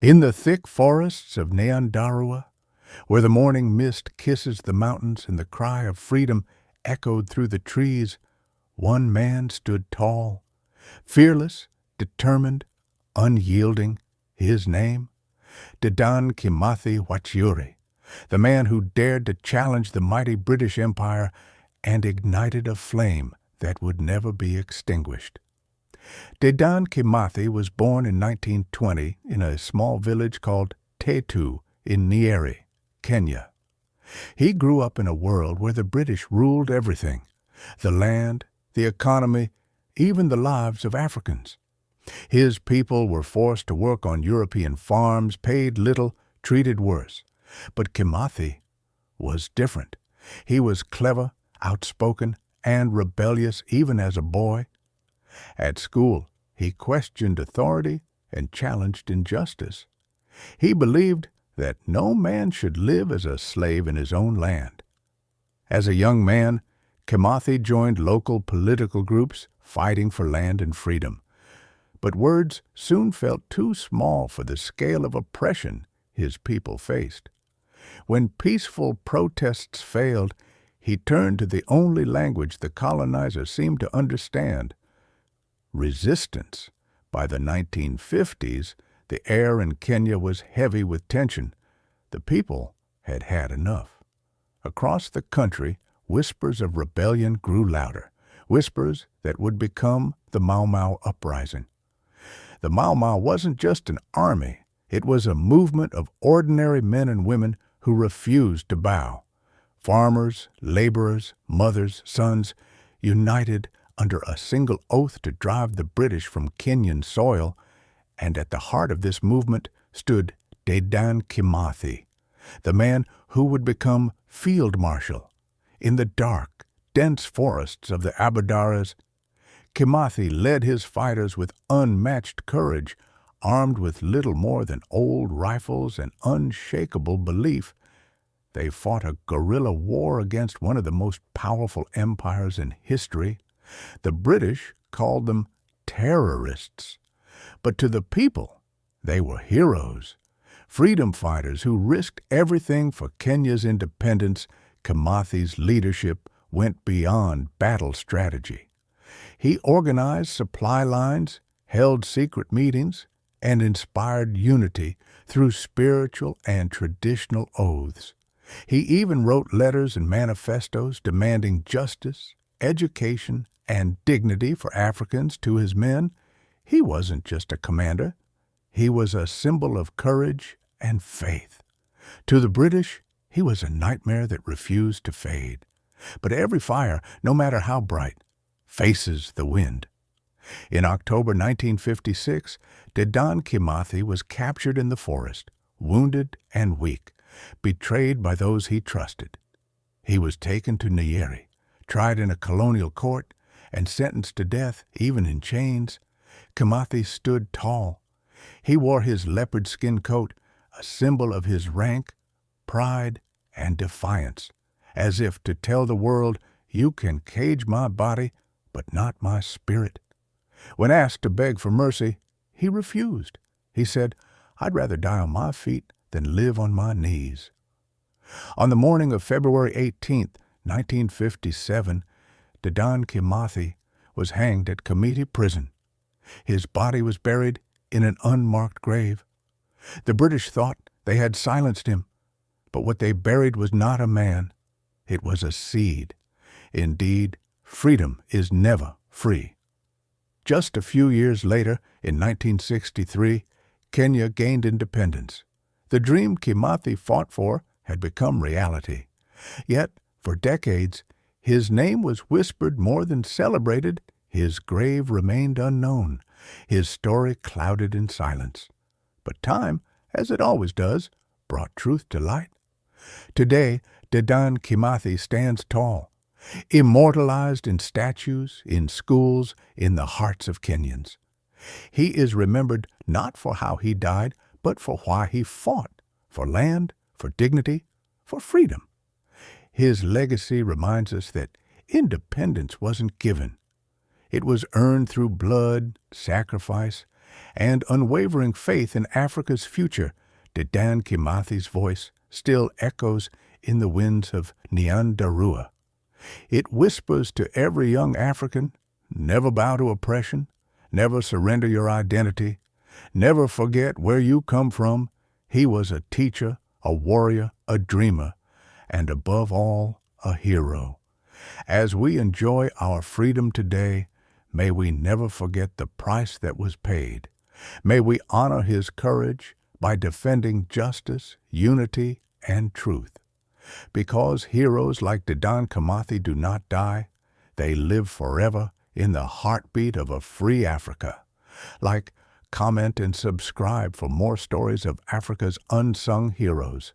In the thick forests of Nyandarua, where the morning mist kisses the mountains and the cry of freedom echoed through the trees, one man stood tall, fearless, determined, unyielding. His name? Dedan Kimathi Wachuri, the man who dared to challenge the mighty British Empire and ignited a flame that would never be extinguished. Dedan Kimathi was born in 1920 in a small village called Tetu in Nyeri, Kenya. He grew up in a world where the British ruled everything: the land, the economy, even the lives of Africans. His people were forced to work on European farms, paid little, treated worse. But Kimathi was different. He was clever, outspoken, and rebellious even as a boy. At school, he questioned authority and challenged injustice. He believed that no man should live as a slave in his own land. As a young man, Kimathi joined local political groups fighting for land and freedom. But words soon felt too small for the scale of oppression his people faced. When peaceful protests failed, he turned to the only language the colonizers seemed to understand: resistance. By the 1950s, the air in Kenya was heavy with tension. The people had had enough. Across the country, whispers of rebellion grew louder, whispers that would become the Mau Mau uprising. The Mau Mau wasn't just an army, it was a movement of ordinary men and women who refused to bow. Farmers, laborers, mothers, sons, united under a single oath to drive the British from Kenyan soil, and at the heart of this movement stood Dedan Kimathi, the man who would become Field Marshal. In the dark, dense forests of the Aberdaras, Kimathi led his fighters with unmatched courage, armed with little more than old rifles and unshakable belief. They fought a guerrilla war against one of the most powerful empires in history. The British called them terrorists, but to the people, they were heroes, freedom fighters who risked everything for Kenya's independence. Kimathi's leadership went beyond battle strategy. He organized supply lines, held secret meetings, and inspired unity through spiritual and traditional oaths. He even wrote letters and manifestos demanding justice, education, and dignity for Africans to his men. He wasn't just a commander. He was a symbol of courage and faith. To the British, he was a nightmare that refused to fade. But every fire, no matter how bright, faces the wind. In October 1956, Dedan Kimathi was captured in the forest, wounded and weak, betrayed by those he trusted. He was taken to Nyeri, tried in a colonial court, and sentenced to death, even in chains. Kimathi stood tall. He wore his leopard skin coat, a symbol of his rank, pride, and defiance, as if to tell the world, "You can cage my body, but not my spirit." When asked to beg for mercy, he refused. He said, "I'd rather die on my feet than live on my knees." On the morning of February 18, 1957, Dedan Kimathi was hanged at Kamiti Prison. His body was buried in an unmarked grave. The British thought they had silenced him, but what they buried was not a man. It was a seed. Indeed, freedom is never free. Just a few years later, in 1963, Kenya gained independence. The dream Kimathi fought for had become reality. Yet, for decades, his name was whispered more than celebrated. His grave remained unknown, his story clouded in silence. But time, as it always does, brought truth to light. Today, Dedan Kimathi stands tall, immortalized in statues, in schools, in the hearts of Kenyans. He is remembered not for how he died, but for why he fought, for land, for dignity, for freedom. His legacy reminds us that independence wasn't given. It was earned through blood, sacrifice, and unwavering faith in Africa's future, Dedan Kimathi's voice still echoes in the winds of Nyandarua. It whispers to every young African, never bow to oppression, never surrender your identity, never forget where you come from. He was a teacher, a warrior, a dreamer, and above all, a hero. As we enjoy our freedom today, may we never forget the price that was paid. May we honor his courage by defending justice, unity, and truth. Because heroes like Dedan Kimathi do not die, they live forever in the heartbeat of a free Africa. Like, comment, and subscribe for more stories of Africa's unsung heroes.